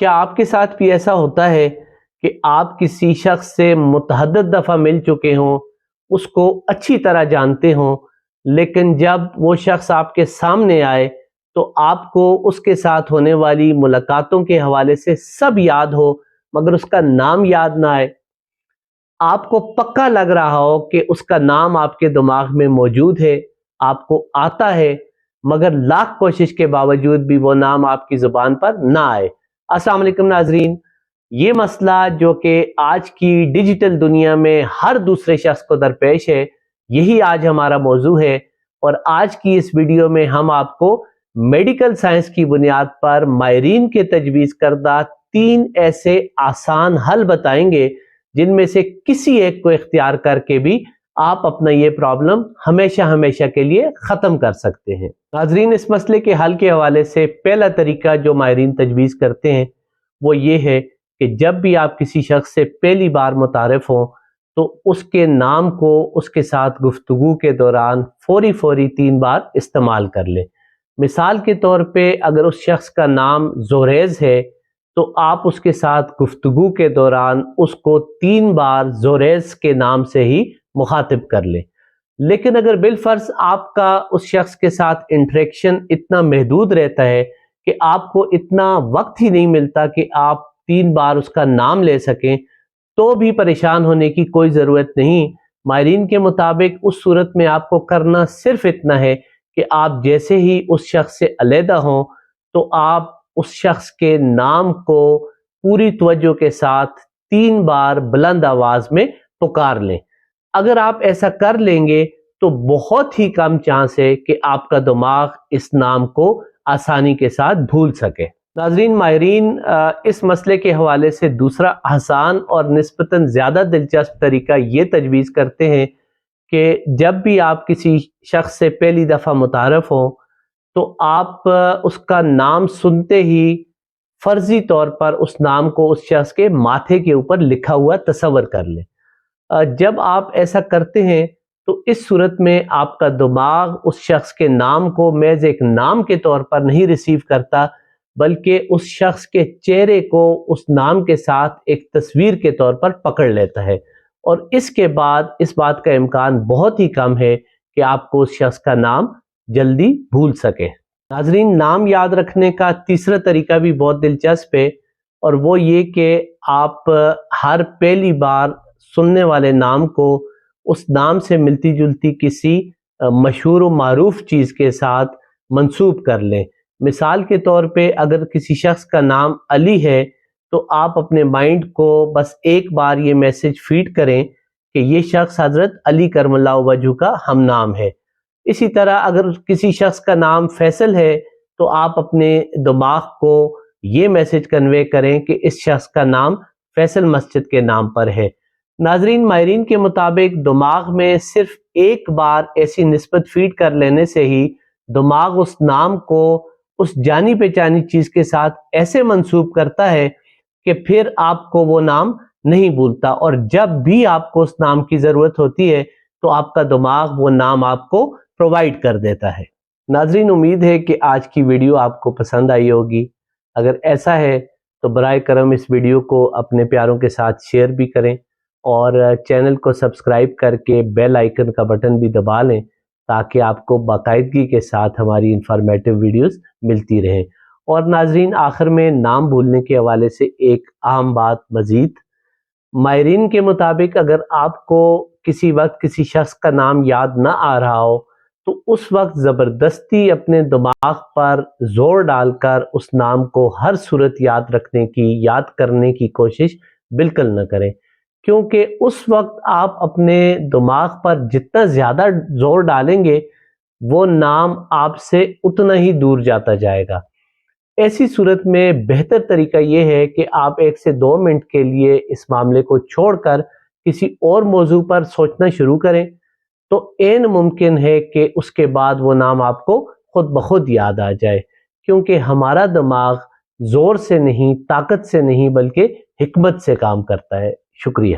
کیا آپ کے ساتھ بھی ایسا ہوتا ہے کہ آپ کسی شخص سے متعدد دفعہ مل چکے ہوں، اس کو اچھی طرح جانتے ہوں، لیکن جب وہ شخص آپ کے سامنے آئے تو آپ کو اس کے ساتھ ہونے والی ملاقاتوں کے حوالے سے سب یاد ہو مگر اس کا نام یاد نہ آئے؟ آپ کو پکا لگ رہا ہو کہ اس کا نام آپ کے دماغ میں موجود ہے، آپ کو آتا ہے، مگر لاکھ کوشش کے باوجود بھی وہ نام آپ کی زبان پر نہ آئے۔ السلام علیکم ناظرین، یہ مسئلہ جو کہ آج کی ڈیجیٹل دنیا میں ہر دوسرے شخص کو درپیش ہے، یہی آج ہمارا موضوع ہے۔ اور آج کی اس ویڈیو میں ہم آپ کو میڈیکل سائنس کی بنیاد پر ماہرین کے تجویز کردہ 3 ایسے آسان حل بتائیں گے جن میں سے کسی ایک کو اختیار کر کے بھی آپ اپنا یہ پرابلم ہمیشہ کے لیے ختم کر سکتے ہیں۔ ناظرین، اس مسئلے کے حل کے حوالے سے پہلا طریقہ جو ماہرین تجویز کرتے ہیں وہ یہ ہے کہ جب بھی آپ کسی شخص سے پہلی بار متعارف ہوں تو اس کے نام کو اس کے ساتھ گفتگو کے دوران فوری 3 بار استعمال کر لیں۔ مثال کے طور پہ اگر اس شخص کا نام زوریز ہے تو آپ اس کے ساتھ گفتگو کے دوران اس کو 3 بار زوریز کے نام سے ہی مخاطب کر لیں۔ لیکن اگر بالفرض آپ کا اس شخص کے ساتھ انٹریکشن اتنا محدود رہتا ہے کہ آپ کو اتنا وقت ہی نہیں ملتا کہ آپ 3 بار اس کا نام لے سکیں، تو بھی پریشان ہونے کی کوئی ضرورت نہیں۔ ماہرین کے مطابق اس صورت میں آپ کو کرنا صرف اتنا ہے کہ آپ جیسے ہی اس شخص سے علیحدہ ہوں تو آپ اس شخص کے نام کو پوری توجہ کے ساتھ 3 بار بلند آواز میں پکار لیں۔ اگر آپ ایسا کر لیں گے تو بہت ہی کم چانس ہے کہ آپ کا دماغ اس نام کو آسانی کے ساتھ بھول سکے۔ ناظرین، ماہرین اس مسئلے کے حوالے سے دوسرا آسان اور نسبتاً زیادہ دلچسپ طریقہ یہ تجویز کرتے ہیں کہ جب بھی آپ کسی شخص سے پہلی دفعہ متعارف ہوں تو آپ اس کا نام سنتے ہی فرضی طور پر اس نام کو اس شخص کے ماتھے کے اوپر لکھا ہوا تصور کر لیں۔ جب آپ ایسا کرتے ہیں تو اس صورت میں آپ کا دماغ اس شخص کے نام کو محض ایک نام کے طور پر نہیں ریسیو کرتا، بلکہ اس شخص کے چہرے کو اس نام کے ساتھ ایک تصویر کے طور پر پکڑ لیتا ہے، اور اس کے بعد اس بات کا امکان بہت ہی کم ہے کہ آپ کو اس شخص کا نام جلدی بھول سکے۔ ناظرین، نام یاد رکھنے کا تیسرا طریقہ بھی بہت دلچسپ ہے، اور وہ یہ کہ آپ ہر پہلی بار سننے والے نام کو اس نام سے ملتی جلتی کسی مشہور و معروف چیز کے ساتھ منسوب کر لیں۔ مثال کے طور پہ اگر کسی شخص کا نام علی ہے تو آپ اپنے مائنڈ کو بس ایک بار یہ میسج فیڈ کریں کہ یہ شخص حضرت علی کرم اللہ وجہہ کا ہم نام ہے۔ اسی طرح اگر کسی شخص کا نام فیصل ہے تو آپ اپنے دماغ کو یہ میسج کنوے کریں کہ اس شخص کا نام فیصل مسجد کے نام پر ہے۔ ناظرین، ماہرین کے مطابق دماغ میں صرف ایک بار ایسی نسبت فیڈ کر لینے سے ہی دماغ اس نام کو اس جانی پہچانی چیز کے ساتھ ایسے منسوب کرتا ہے کہ پھر آپ کو وہ نام نہیں بھولتا، اور جب بھی آپ کو اس نام کی ضرورت ہوتی ہے تو آپ کا دماغ وہ نام آپ کو پرووائڈ کر دیتا ہے۔ ناظرین، امید ہے کہ آج کی ویڈیو آپ کو پسند آئی ہوگی۔ اگر ایسا ہے تو برائے کرم اس ویڈیو کو اپنے پیاروں کے ساتھ شیئر بھی کریں، اور چینل کو سبسکرائب کر کے بیل آئیکن کا بٹن بھی دبا لیں تاکہ آپ کو باقاعدگی کے ساتھ ہماری انفارمیٹیو ویڈیوز ملتی رہیں۔ اور ناظرین، آخر میں نام بھولنے کے حوالے سے ایک اہم بات مزید، ماہرین کے مطابق اگر آپ کو کسی وقت کسی شخص کا نام یاد نہ آ رہا ہو تو اس وقت زبردستی اپنے دماغ پر زور ڈال کر اس نام کو ہر صورت یاد کرنے کی کوشش بالکل نہ کریں، کیونکہ اس وقت آپ اپنے دماغ پر جتنا زیادہ زور ڈالیں گے وہ نام آپ سے اتنا ہی دور جاتا جائے گا۔ ایسی صورت میں بہتر طریقہ یہ ہے کہ آپ 1 سے 2 منٹ کے لیے اس معاملے کو چھوڑ کر کسی اور موضوع پر سوچنا شروع کریں، تو عین ممکن ہے کہ اس کے بعد وہ نام آپ کو خود بخود یاد آ جائے، کیونکہ ہمارا دماغ زور سے نہیں، طاقت سے نہیں، بلکہ حکمت سے کام کرتا ہے۔ شکریہ۔